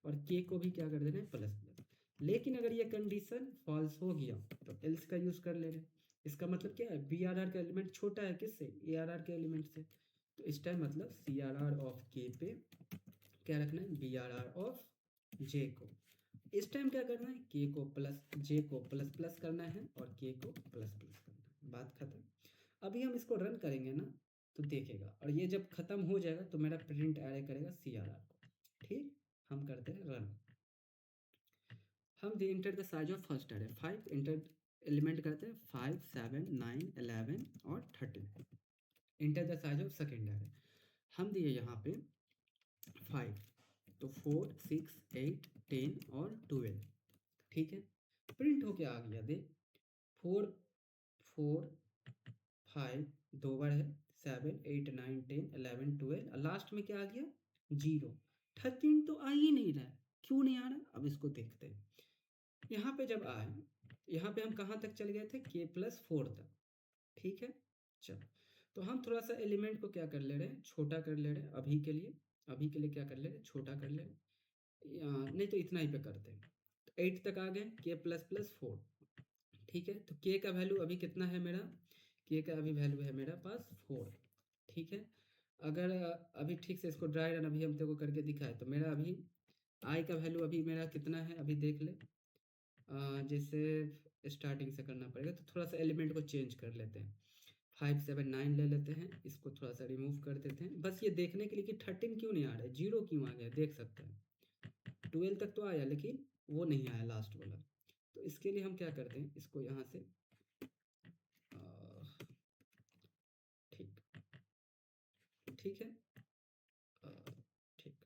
और के को भी क्या कर देना है प्लस प्लस। लेकिन अगर ये कंडीशन फॉल्स हो गया तो एल्स का यूज़ कर ले रहे, इसका मतलब क्या है BRR का एलिमेंट छोटा है किससे ARR के एलिमेंट से, तो इस टाइम मतलब CRR ऑफ के पे क्या रखना है BRR ऑफ जे को, इस टाइम क्या करना है के को प्लस जे को प्लस प्लस करना है और के को प्लस प्लस करना है, बात खत्म। अभी हम इसको रन करेंगे ना तो देखेगा, और ये जब खत्म हो जाएगा तो मेरा प्रिंट एरे करेगा CRR को, ठीक। हम करते हैं रन, हम they enter the size of first array 5, enter element करते हैं 5 7 9 11 और 13, enter the size of second array हम दिए यहाँ पे 5, तो 4 6 8 10 और 12, ठीक है। प्रिंट होके आ गया देख 4 4 5 दो बार है 7 8 9 10 11 12, लास्ट में क्या आ गया 0, 13 तो आ ही नहीं रहा है, क्यों नहीं आ रहा, अब इसको देखते हैं। यहाँ पे जब आए, यहाँ पे हम कहाँ तक चल गए थे k+4 तक, ठीक है। चलो तो हम थोड़ा सा एलिमेंट को क्या कर ले रहे हैं छोटा कर ले रहे हैं, अभी के लिए क्या कर ले रहे हैं छोटा कर ले रहे हैं, नहीं तो इतना ही पे करते हैं, तो 8 तक आ गए k++4, ठीक है। तो के का वैल्यू अभी कितना है मेरा, के का अभी वैल्यू है मेरा पास 4, ठीक है। अगर अभी ठीक से इसको ड्राई रन अभी हम तेरे को करके दिखाए तो मेरा अभी आई का वैल्यू अभी मेरा कितना है अभी देख ले, जैसे स्टार्टिंग से करना पड़ेगा तो थोड़ा सा एलिमेंट को चेंज कर लेते हैं, 579 ले लेते हैं, इसको थोड़ा सा रिमूव कर देते हैं, बस ये देखने के लिए कि 13 क्यों नहीं आ रहा है, 0 क्यों आ गया, देख सकते हैं 12 तक तो आया लेकिन वो नहीं आया लास्ट वाला। तो इसके लिए हम क्या करते हैं, इसको यहाँ से ठीक ठीक है, ठीक,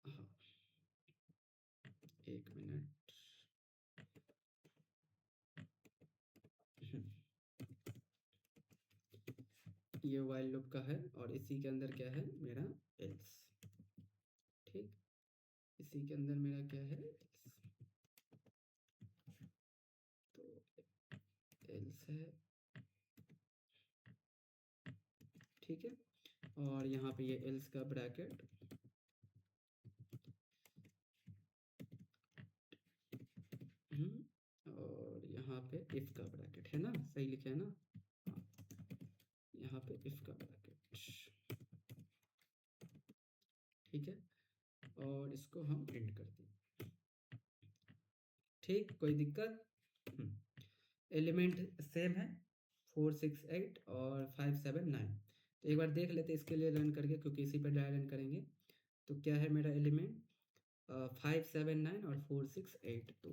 हाँ, एक मिनट, ये वाइल लूप का है और इसी के अंदर क्या है मेरा एल्स, ठीक, इसी के अंदर मेरा क्या है एल्स, तो एल्स है, ठीक है, और यहाँ पे ये एल्स का ब्रैकेट, और यहाँ पे इफ का ब्रैकेट है ना, सही लिखे है ना, हाँ, यहाँ पे इफ का ब्रैकेट, ठीक है, और इसको हम एंड कर दें, ठीक, कोई दिक्कत, एलिमेंट सेम है 4 6 8 और 5 7 9, तो एक बार देख लेते हैं इसके लिए रन करके, क्योंकि इसी पे ड्राई रन करेंगे। तो क्या है मेरा एलिमेंट 5 7 9 और 4 6 8, तो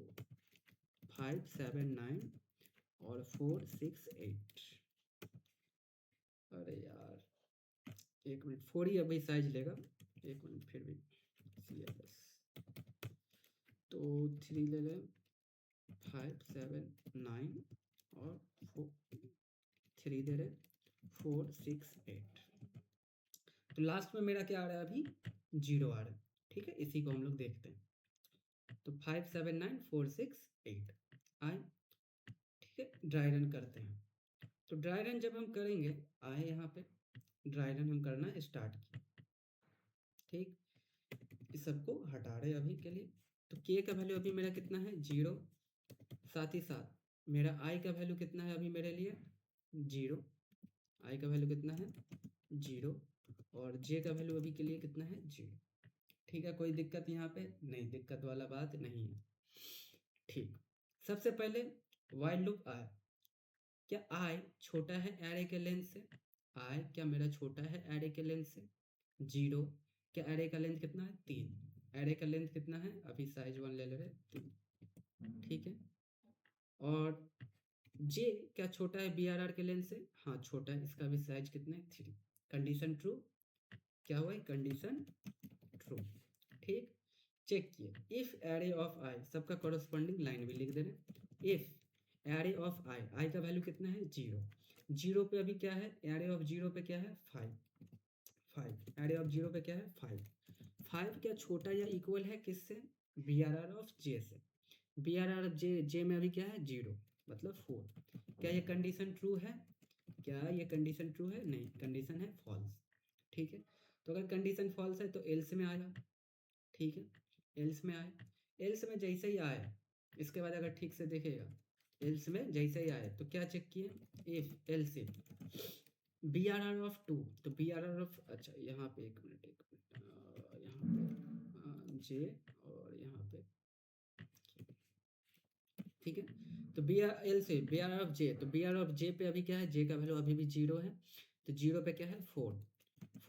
5 7 9 और 4 6 8, अरे यार एक मिनट, 4 ही अभी साइज लेगा, एक मिनट फिर भी CLS, तो 3 ले लें, 5 7 9 और 3 दे रहे, 4 6 8, तो लास्ट में मेरा क्या आ रहा है अभी 0 आ रहा है, ठीक है, इसी को हम लोग देखते हैं, तो 5 7 9 4 6 8 आए, ठीक है, ड्राई रन करते हैं, तो ड्राई रन जब हम करेंगे आए यहाँ पे ड्राई रन हम करना स्टार्ट किए, ठीक, इस सबको हटा रहे अभी के लिए, तो के का वैल्यू अभी मेरा कितना है 0, साथ ही साथ मेरा आई का वैल्यू कितना है अभी मेरे लिए 0, आई का वैल्यू कितना है 0, और जे का वैल्यू अभी के लिए कितना है 0, ठीक है, कोई दिक्कत यहाँ पे नहीं, दिक्कत वाला बात नहीं है, ठीक, सबसे पहले वाइल लूप आया, क्या आई छोटा है एरे के लेंथ से, आई क्या मेरा छोटा है एरे के लेंथ से 0, क्या एरे का लेंथ कितना है 3, एरे का लेंथ कितना है अभी साइज 1 ले रहे 3, ठीक है, और जे क्या छोटा है बी आर आर के लेंथ से, हाँ छोटा है, इसका भी साइज कितना है 3, कंडीशन ट्रू, क्या हुआ है कंडीशन ट्रू, ठीक, चेक किए इफ एरे ऑफ आई, सबका कॉरस्पॉन्डिंग लाइन भी लिख दे रहे, if array of I, I का वैल्यू कितना है 0, 0 पे अभी क्या है एरे ऑफ 0 पे क्या है 5, 5 एरे ऑफ 0 पे क्या है 5, 5 क्या छोटा या इक्वल है किससे बी आर आर ऑफ जे से, बी आर आर ऑफ जे, जे में अभी क्या है 0 मतलब 4, क्या ये कंडीशन ट्रू है, क्या ये कंडीशन ट्रू है, नहीं कंडीशन है फॉल्स, ठीक है, तो अगर कंडीशन फॉल्स है तो एल्स में आएगा, ठीक है, एल्स में आए, एल्स में जैसे ही आए इसके बाद अगर ठीक से देखेगा एल्स में जैसे ही आए तो क्या चेक किए if else if B R R of 2, तो बी आर आर ऑफ, अच्छा यहाँ पे एक मिनट यहाँ पे जे और यहाँ पे, ठीक है, तो बी आर एल से बी आर ऑफ जे, तो बी आर ऑफ जे पे अभी क्या है जे का वैल्यू अभी भी 0 है, तो 0 पे क्या है 4,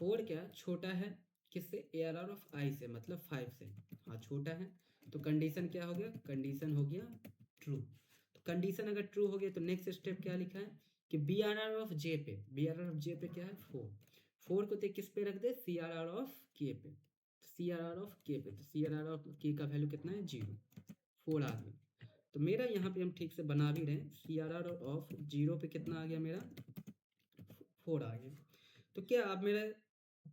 4 क्या छोटा है किससे ए आर आर ऑफ आई से मतलब 5 से, हाँ छोटा है, तो कंडीशन क्या हो गया कंडीशन हो गया ट्रू, तो कंडीशन अगर ट्रू हो गया तो नेक्स्ट स्टेप क्या लिखा है कि B R R of J पे, B R R of J पे क्या है 4, 4 को तो किस पे रख दे सी आर आर ऑफ के पे, सी आर आर ऑफ के पे, तो सी आर आर ऑफ के का वैल्यू कितना है 0, 4 आ गया, तो मेरा यहाँ पे हम ठीक से बना भी रहे हैं सी आर आर ऑफ 0 पे कितना आ गया मेरा 4 आ गया, तो क्या अब मेरा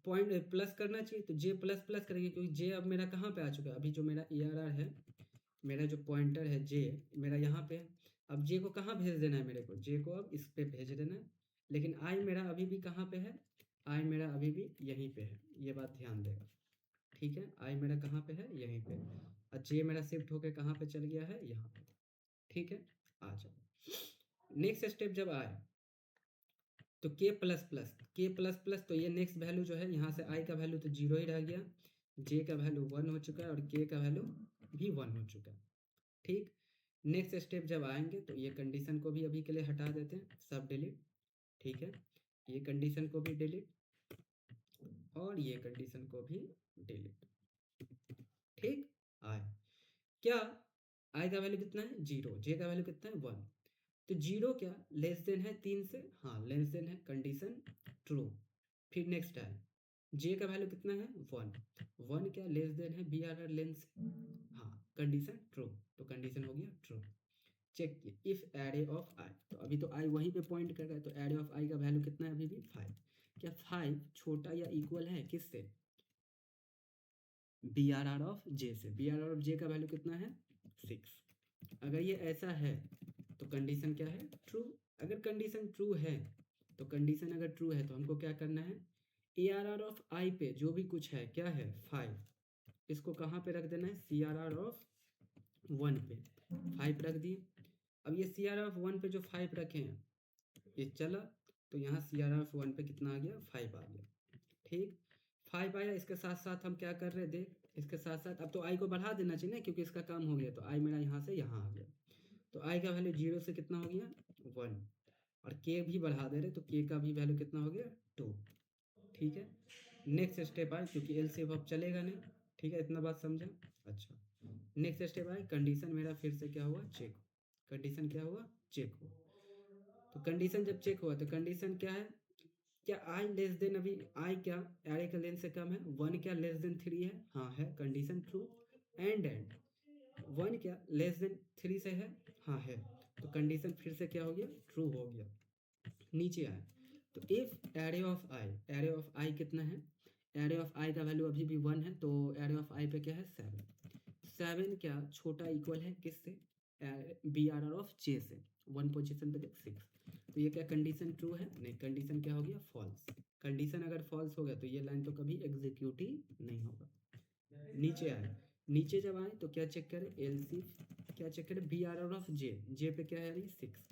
पॉइंट प्लस करना चाहिए, तो जे प्लस प्लस करेंगे क्योंकि जे अब मेरा कहाँ पे आ चुका है, अभी जो मेरा ए आर आर है, मेरा जो पॉइंटर है जे मेरा यहाँ पे है, अब जे को कहाँ भेज देना है मेरे को, जे को अब इस पे भेज देना है, लेकिन आई मेरा अभी भी कहाँ पे है, आई मेरा अभी भी यहीं पे है, ये बात ध्यान देगा, ठीक है, आई मेरा कहाँ पे है यहीं पे, और जे मेरा शिफ्ट होकर कहाँ पे चल गया है यहाँ पे, ठीक है, आ जाओ नेक्स्ट स्टेप जब आए तो के प्लस प्लस, के प्लस प्लस, तो ये नेक्स्ट वैल्यू जो है यहाँ से आई का वैल्यू तो 0 ही रह गया, जे का वैल्यू 1 हो चुका है और के का वैल्यू भी 1 हो चुका है, ठीक, नेक्स्ट स्टेप जब आएंगे तो ये कंडीशन को भी अभी के लिए हटा देते हैं, सब डिलीट। ठीक है, ये कंडीशन को भी डिलीट और ये कंडीशन को भी डिलीट। ठीक, आए क्या, आई का वैल्यू कितना है 0, जे का वैल्यू कितना है 1। तो 0 क्या लेस देन है 3 से, हाँ लेस देन है, कंडीशन ट्रू। फिर नेक्स्ट है जे का वैल्यू कितना है 1, 1 क्या लेस देन है बी आर लेन से, हाँ कंडीशन ट्रू, तो कंडीशन हो गया ट्रू। चेक किए इफ एरे ऑफ आई, तो अभी तो आई वहीं पे पॉइंट कर रहा है, तो एरे ऑफ आई का वैल्यू कितना है अभी भी 5। क्या 5 छोटा या इक्वल है किससे, बी आर आर ऑफ जे से, बी आर आर ऑफ जे का वैल्यू कितना है 6। अगर ये ऐसा है तो कंडीशन क्या है ट्रू। अगर कंडीशन ट्रू है तो कंडीशन अगर ट्रू है तो हमको क्या करना है, ए आर आर ऑफ आई पे जो भी कुछ है क्या है 5, इसको कहाँ पे रख देना है सी आर आर ऑफ 1 पे 5 रख दिए। अब ये सी आर आर ऑफ 1 पे जो 5 रखे हैं ये चला, तो यहाँ सी आर आर ऑफ 1 पे कितना आ गया 5 आ गया। ठीक, 5 आया, इसके साथ साथ हम क्या कर रहे हैं देख, इसके साथ साथ अब तो आई को बढ़ा देना चाहिए ना क्योंकि इसका काम हो गया, तो आई मेरा यहाँ से यहाँ आ गया, तो आई का वैल्यू 0 से कितना हो गया 1, और के भी बढ़ा दे रहे तो के का भी वैल्यू कितना हो गया 2। ठीक है, नेक्स्ट स्टेप आए क्योंकि एल से अब चलेगा नहीं। ठीक है, इतना बात समझा। अच्छा, नेक्स्ट स्टेप आए कंडीशन मेरा फिर से क्या हुआ चेक, कंडीशन क्या हुआ चेक हुआ। तो कंडीशन जब चेक हुआ तो कंडीशन क्या है, क्या आई लेस देन, अभी आई क्या एरे का लेंथ से कम है, 1 क्या लेस देन 3 है, हाँ है, कंडीशन ट्रू। एंड 1 क्या लेस देन 3 से है, हाँ है, तो कंडीशन फिर से क्या हो गया ट्रू हो गया। नीचे आए तो if array of I, array of I कितना है, एरे ऑफ आई का वैल्यू अभी भी 1 है, तो एरे ऑफ आई पे क्या है 7, 7 क्या छोटा इक्वल है किससे, बी आर आर ऑफ जे से, 1 पोजीशन पे देख 6, तो ये क्या कंडीशन ट्रू है, नहीं कंडीशन क्या हो गया फॉल्स। कंडीशन अगर फॉल्स हो गया तो ये लाइन तो कभी एग्जीक्यूट ही नहीं होगा। नीचे आए, नीचे जब आए तो क्या चेक करें एल सी, क्या चेक करें बी आर आर ऑफ जे, जे पे क्या है अभी 6,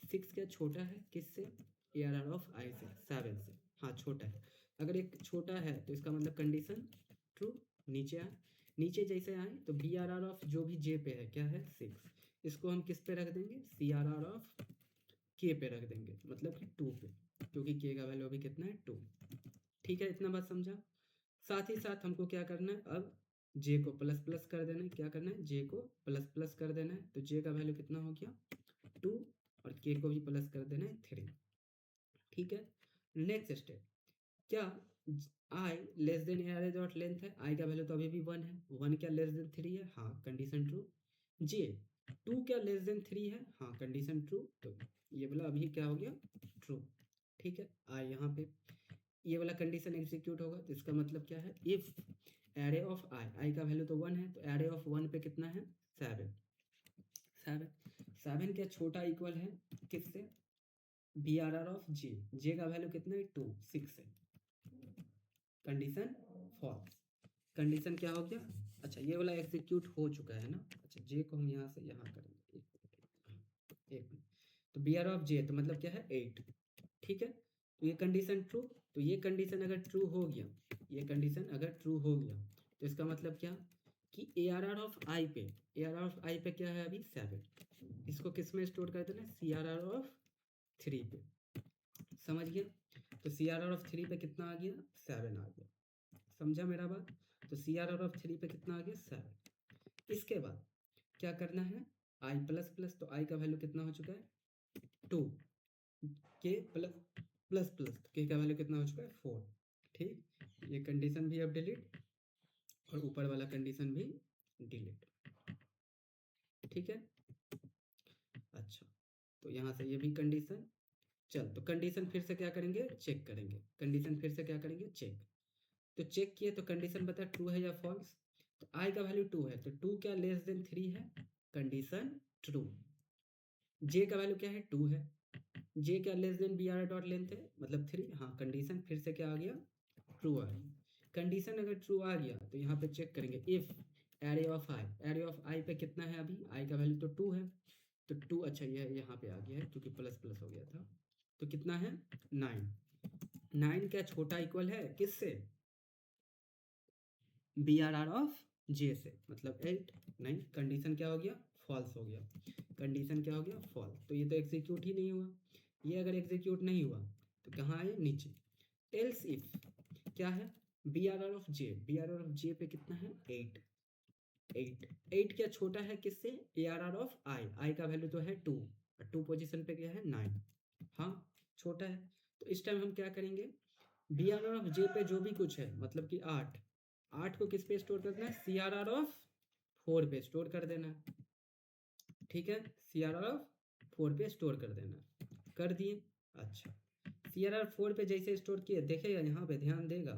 6 क्या छोटा है किससे, ए आर आर ऑफ आई से 7 से, हाँ छोटा है। अगर एक छोटा है तो इसका मतलब कंडीशन ट्रू। नीचे आए, नीचे जैसे आए तो बी आर आर ऑफ जो भी जे पे है क्या है 6, इसको हम किस पे रख देंगे सी आर आर ऑफ के पे रख देंगे, मतलब कि 2 पे, क्योंकि के का वैल्यू अभी कितना है 2। ठीक है, इतना बात समझा। साथ ही साथ हमको क्या करना है, अब जे को प्लस प्लस कर देना है, क्या करना है जे को प्लस प्लस कर देना है, तो जे का वैल्यू कितना हो गया 2, और के को भी प्लस कर देना है 3। ठीक है, नेक्स्ट स्टेप क्या, I less than array dot length है, आई का वैल्यू तो अभी भी 1 है, 1 क्या लेस देन 3 है, हाँ कंडीशन ट्रू। जे 2 क्या लेस देन 3 है, हाँ कंडीशन ट्रू, तो ये वाला अभी क्या हो गया ट्रू। ठीक है, आई यहाँ पे ये वाला कंडीशन एग्जीक्यूट होगा, तो इसका मतलब क्या है if array of I, I का वैल्यू तो 1 है, तो एरे ऑफ 1 पे कितना है 7, 7, 7 क्या छोटा इक्वल है किससे, बी आर आर ऑफ जे, जे का वैल्यू कितना है 2, 6 है, कंडीशन फॉल्स। कंडीशन क्या हो गया, अच्छा ये वाला एग्जीक्यूट हो चुका है ना, अच्छा जे को हम यहाँ से यहाँ करेंगे, एक मिनट, तो बी आर ऑफ जे तो मतलब क्या है 8। ठीक है, तो ये कंडीशन ट्रू, तो ये कंडीशन अगर ट्रू हो गया, ये कंडीशन अगर ट्रू हो गया तो इसका मतलब क्या कि ए आर आर ऑफ आई पे, ए आर आर ऑफ आई पे क्या है अभी 7, इसको किस में स्टोर कर देना सी आर आर ऑफ 3 पे, समझ गया। तो सी आर आर ऑफ 3 पे कितना आ गया 7 आ गया, समझा मेरा बात। तो सी आर आर ऑफ 3 पे कितना आ गया 7। इसके बाद क्या करना है आई प्लस प्लस, तो आई का वैल्यू कितना हो चुका है 2, के प्लस प्लस प्लस, के का वैल्यू कितना हो चुका है 4। ठीक, ये कंडीशन भी अब डिलीट और ऊपर वाला कंडीशन भी डिलीट। ठीक है, अच्छा तो यहाँ से ये भी कंडीशन, चल तो कंडीशन फिर से क्या करेंगे चेक करेंगे, कंडीशन फिर से क्या करेंगे चेक, तो चेक किए तो कंडीशन बता ट्रू है या फॉल्स, तो आई का वैल्यू 2 है, तो 2 क्या लेस देन 3 है, कंडीशन ट्रू। जे का वैल्यू क्या है 2 है, जे क्या less than B R dot length है मतलब 3, हाँ कंडीशन फिर से क्या आ गया ट्रू आ गई। कंडीशन अगर ट्रू आ गया तो यहाँ पे चेक करेंगे if array of I, array of I पे कितना है अभी, आई का वैल्यू तो 2 है, तो 2 अच्छा ये यहाँ पे आ गया है क्योंकि प्लस प्लस हो गया था, तो कितना है 9, 9 क्या छोटा इक्वल है किससे, बी आर आर ऑफ जे से, मतलब 8, नहीं कंडीशन क्या हो गया फॉल्स हो गया, कंडीशन क्या हो गया, फॉल्स। तो ये तो एग्जीक्यूट ही नहीं हुआ। ये अगर एग्जीक्यूट नहीं हुआ तो कहाँ आए, नीचे। एल्स इफ क्या है, B R R of J, B R R of J पे कितना है, 8। 8 क्या छोटा है किससे, A R R of I, I का वैल्यू तो है 2, 2 पोजिशन पे क्या है 9, हाँ छोटा है। तो इस टाइम हम क्या करेंगे, B R R of J पे जो भी कुछ है, मतलब कि 8, 8 को किस पे स्टोर कर देना है, सी आर आर ऑफ 4 पे स्टोर कर देना है, ठीक है, सी आर आर ऑफ 4 पे स्टोर कर देना, कर दिए। अच्छा, सी आर आर 4 पे जैसे स्टोर किए, देखेगा यहाँ पे ध्यान देगा,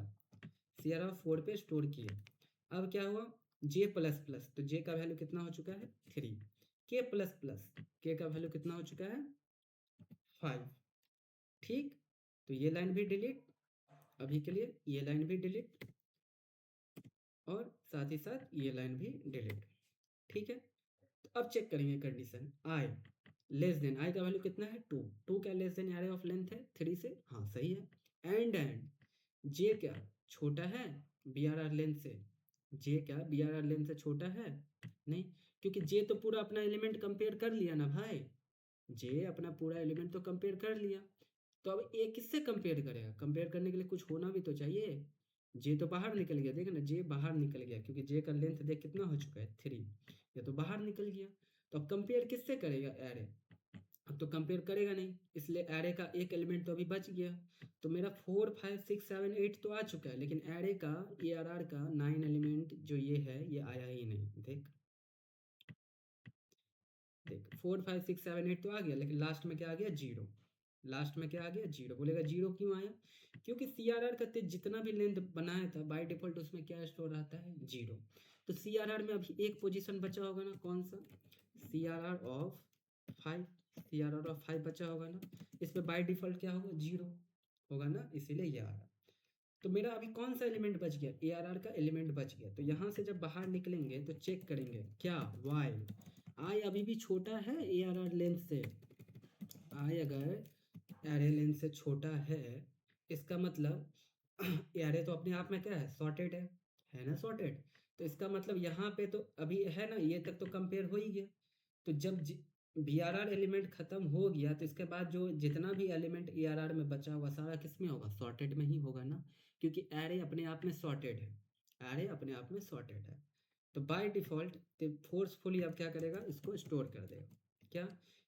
सी आर आर 4 पे स्टोर किए। अब क्या हुआ, जे प्लस प्लस, तो जे का वैल्यू कितना हो चुका है 3, के प्लस प्लस, के का वैल्यू कितना हो चुका है 5, ठीक। तो ये लाइन भी डिलीट, अभी के लिए ये लाइन भी डिलीट, और साथ ही साथ ये लाइन भी डिलीट, ठीक है। तो अब चेक करेंगे कंडीशन, आई लेस देन, आई का वैल्यू कितना है 2, 2 क्या less than array of length है 3 से, हाँ सही है। एंड जे क्या छोटा है बी आर आर लेंथ से, जे क्या बी आर आर लेंथ से छोटा है नहीं, क्योंकि जे तो पूरा अपना एलिमेंट कंपेयर कर लिया ना भाई, जे अपना पूरा एलिमेंट तो कंपेयर कर लिया। तो अब ए किससे कंपेयर करेगा, कंपेयर करने के लिए कुछ होना भी तो चाहिए। जे तो बाहर निकल गया, देख ना जे बाहर निकल गया, क्योंकि जे का लेंथ देख कितना हो चुका है 3, ये तो बाहर निकल गया। तो अब कंपेयर किससे करेगा एरे, अब तो कंपेयर करेगा नहीं, इसलिए एरे का एक एलिमेंट तो अभी बच गया। तो मेरा 4 5 6 7 8 तो आ चुका है, लेकिन एरे का ए आर आर का 9 एलिमेंट जो ये है ये आया ही नहीं। देख देख 4 5 6 7 8 तो आ गया, लेकिन लास्ट में क्या आ गया, जीरो। लास्ट में क्या आ गया, जीरो। बोलेगा जीरो क्यों आया, क्योंकि सी आर आर का जितना भी लेंथ बनाया था बाय डिफॉल्ट उसमें क्या स्टोर रहता है, जीरो। तो सी आर आर में अभी एक पोजीशन बचा होगा ना, कौन सा, C R R of 5, C R R of 5 बचा होगा ना, इसमें बाय डिफॉल्ट क्या होगा, जीरो होगा ना, इसीलिए ये आ रहा। तो मेरा अभी कौन सा एलिमेंट बच गया, ए आर आर का एलिमेंट बच गया। तो यहाँ से जब बाहर निकलेंगे तो चेक करेंगे क्या, वाई आई अभी भी छोटा है ए आर आर लेंथ से, आई अगर एरे लेंथ से छोटा है, इसका मतलब एरे तो अपने आप में क्या है, सॉर्टेड है ना, सॉर्टेड। तो इसका मतलब यहाँ पे तो अभी है ना, ये तक तो कंपेयर हो ही गया। तो जब बी आर आर एलिमेंट खत्म हो गया तो इसके बाद जो जितना भी एलिमेंट ए आर आर में बचा हुआ सारा किस में होगा, सॉर्टेड में ही होगा ना, क्योंकि एरे अपने आप में सॉर्टेड है, एरे अपने आप में सॉर्टेड है। तो बाय डिफॉल्ट फोर्सफुली अब क्या करेगा, इसको स्टोर कर देगा, क्या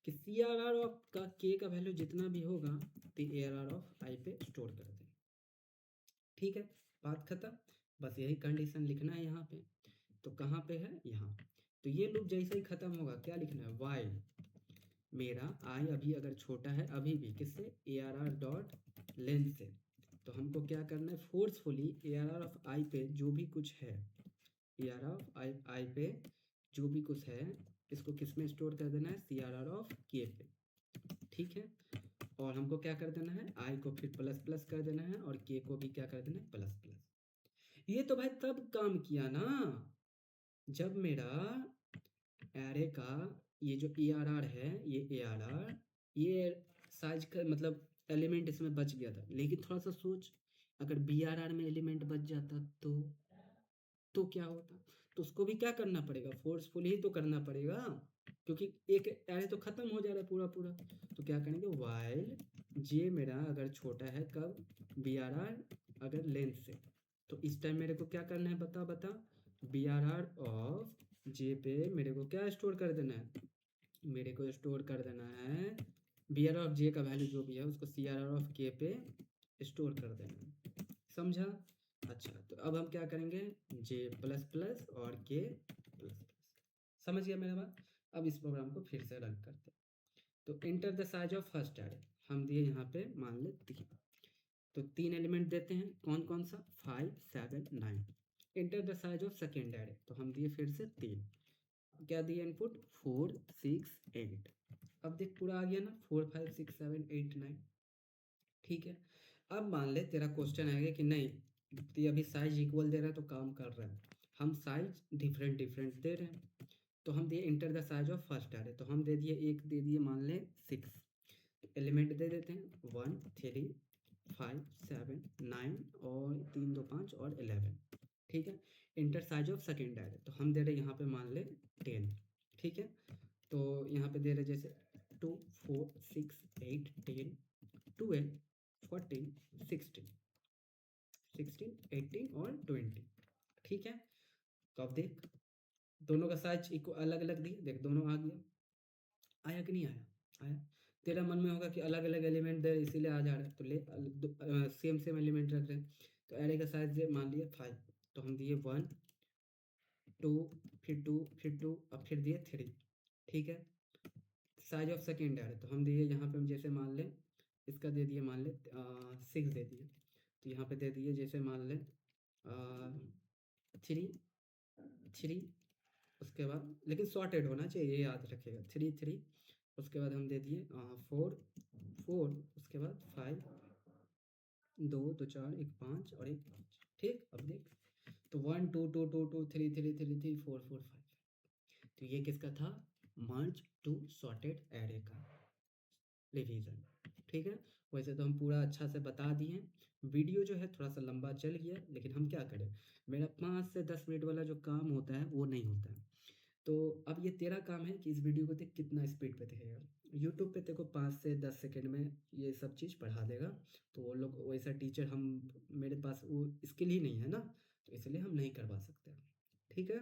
कि सी आर आर ऑफ का के का वैल्यू जितना भी होगा तो ए आर आर ऑफ आई पे स्टोर कर देगा, ठीक है, बात खत्म। बस यही कंडीशन लिखना है यहाँ पे। तो कहाँ पे है, यहाँ। तो ये लूप जैसे ही खत्म होगा क्या लिखना है, वाइल मेरा आई अभी अगर छोटा है अभी भी किससे, A R R dot length से, तो हमको क्या करना है, forcefully A R R of I पे जो भी कुछ है, ए आर ऑफ आई आई पे जो भी कुछ है, इसको किस में स्टोर कर देना है, सी आर आर ऑफ के पे, ठीक है। और हमको क्या कर देना है, आई को फिर प्लस प्लस कर देना है, और के को भी क्या कर देना है, प्लस प्लस। ये तो भाई तब काम किया ना जब मेरा एरे का ये जो ए आर आर है, ये ए आर आर ये साइज का मतलब एलिमेंट इसमें बच गया था। लेकिन थोड़ा सा सोच, अगर बी आर आर में एलिमेंट बच जाता तो क्या होता, तो उसको भी क्या करना पड़ेगा, फोर्सफुल ही तो करना पड़ेगा, क्योंकि एक एरे तो खत्म हो जा रहा है पूरा पूरा। तो क्या करेंगे, वाइल जे मेरा अगर छोटा है कब, बी आर आर अगर लेंथ से, तो इस टाइम मेरे को क्या करना है, बता बता, B R R of J पे मेरे को क्या स्टोर कर देना है, मेरे को स्टोर कर देना है बी आर ऑफ जे का वैल्यू जो भी है उसको सी आर आर ऑफ के पे स्टोर कर देना है, समझा। अच्छा, तो अब हम क्या करेंगे, जे प्लस प्लस और के प्लस प्लस, समझ गया मेरा बात। अब इस प्रोग्राम को फिर से रन करते हैं। तो inter the size of first array हम दिए यहाँ पे मान ले 3, तो 3 एलिमेंट देते हैं, कौन कौन सा, 5 7 9। Inter the size of second array तो हम दिए फिर से 3, क्या दिए इनपुट 4 6 8। अब देख पूरा आ गया ना, 4 5 6 7 8 9, ठीक है। अब मान ले तेरा क्वेश्चन आएगा कि नहीं, ये अभी साइज इक्वल दे रहा है तो काम कर रहा है, हम साइज डिफरेंट डिफरेंट दे रहे हैं। तो हम दिए inter the size of first array, तो हम दे दिए एक दे दिए मान ले 6, एलिमेंट दे देते हैं 1 3 5 7 9 और 3 2 5 और 11, ठीक है। Inter size of second array तो हम दे रहे हैं यहाँ पे मान ले 10, ठीक है। तो यहाँ पे दे रहे जैसे 2 4 6 8 10 12 14 16 18 और 20, ठीक है। तो अब देख दोनों का साइज इको अलग अलग दिए, देख दोनों आ गया, आया कि नहीं आया, आया। तेरा मन में होगा कि अलग अलग एलिमेंट दे इसीलिए आ जा रहा है, तो ले सेम सेम एलिमेंट रख रहे हैं। तो एरे का साइज मान लिया 5, तो हम दिए 1 2 फिर 2 फिर 2 अब फिर दिए 3, ठीक है। साइज ऑफ सेकेंड एरे तो हम दिए यहाँ पे, हम जैसे मान लें इसका दे दिए, मान ले 6 दे दिए, तो यहाँ पे दे दिए जैसे मान लें 3 3, उसके बाद लेकिन सॉर्टेड होना चाहिए, ये याद रखिएगा, 3 3, उसके बाद हम दे दिए 4 4, उसके बाद 5 2 2 4 1 5 और 1 5, ठीक। अब देख तो 1 2 2 2 2 3 3 3 3 4 4 5, तो ये किसका था, मर्ज टू सॉर्टेड एरे का रिवीजन, ठीक है। वैसे तो हम पूरा अच्छा से बता दिए हैं, वीडियो जो है थोड़ा सा लंबा चल गया, लेकिन हम क्या करें, मेरा 5 से 10 मिनट वाला जो काम होता है वो नहीं होता है। तो अब ये तेरा काम है कि इस वीडियो को देख कितना स्पीड पे देखेगा। यूट्यूब पे तेरे को 5 से 10 सेकंड में ये सब चीज़ पढ़ा देगा, तो वो लोग वैसा टीचर हम, मेरे पास वो स्किल ही नहीं है ना, तो इसलिए हम नहीं करवा सकते, ठीक है।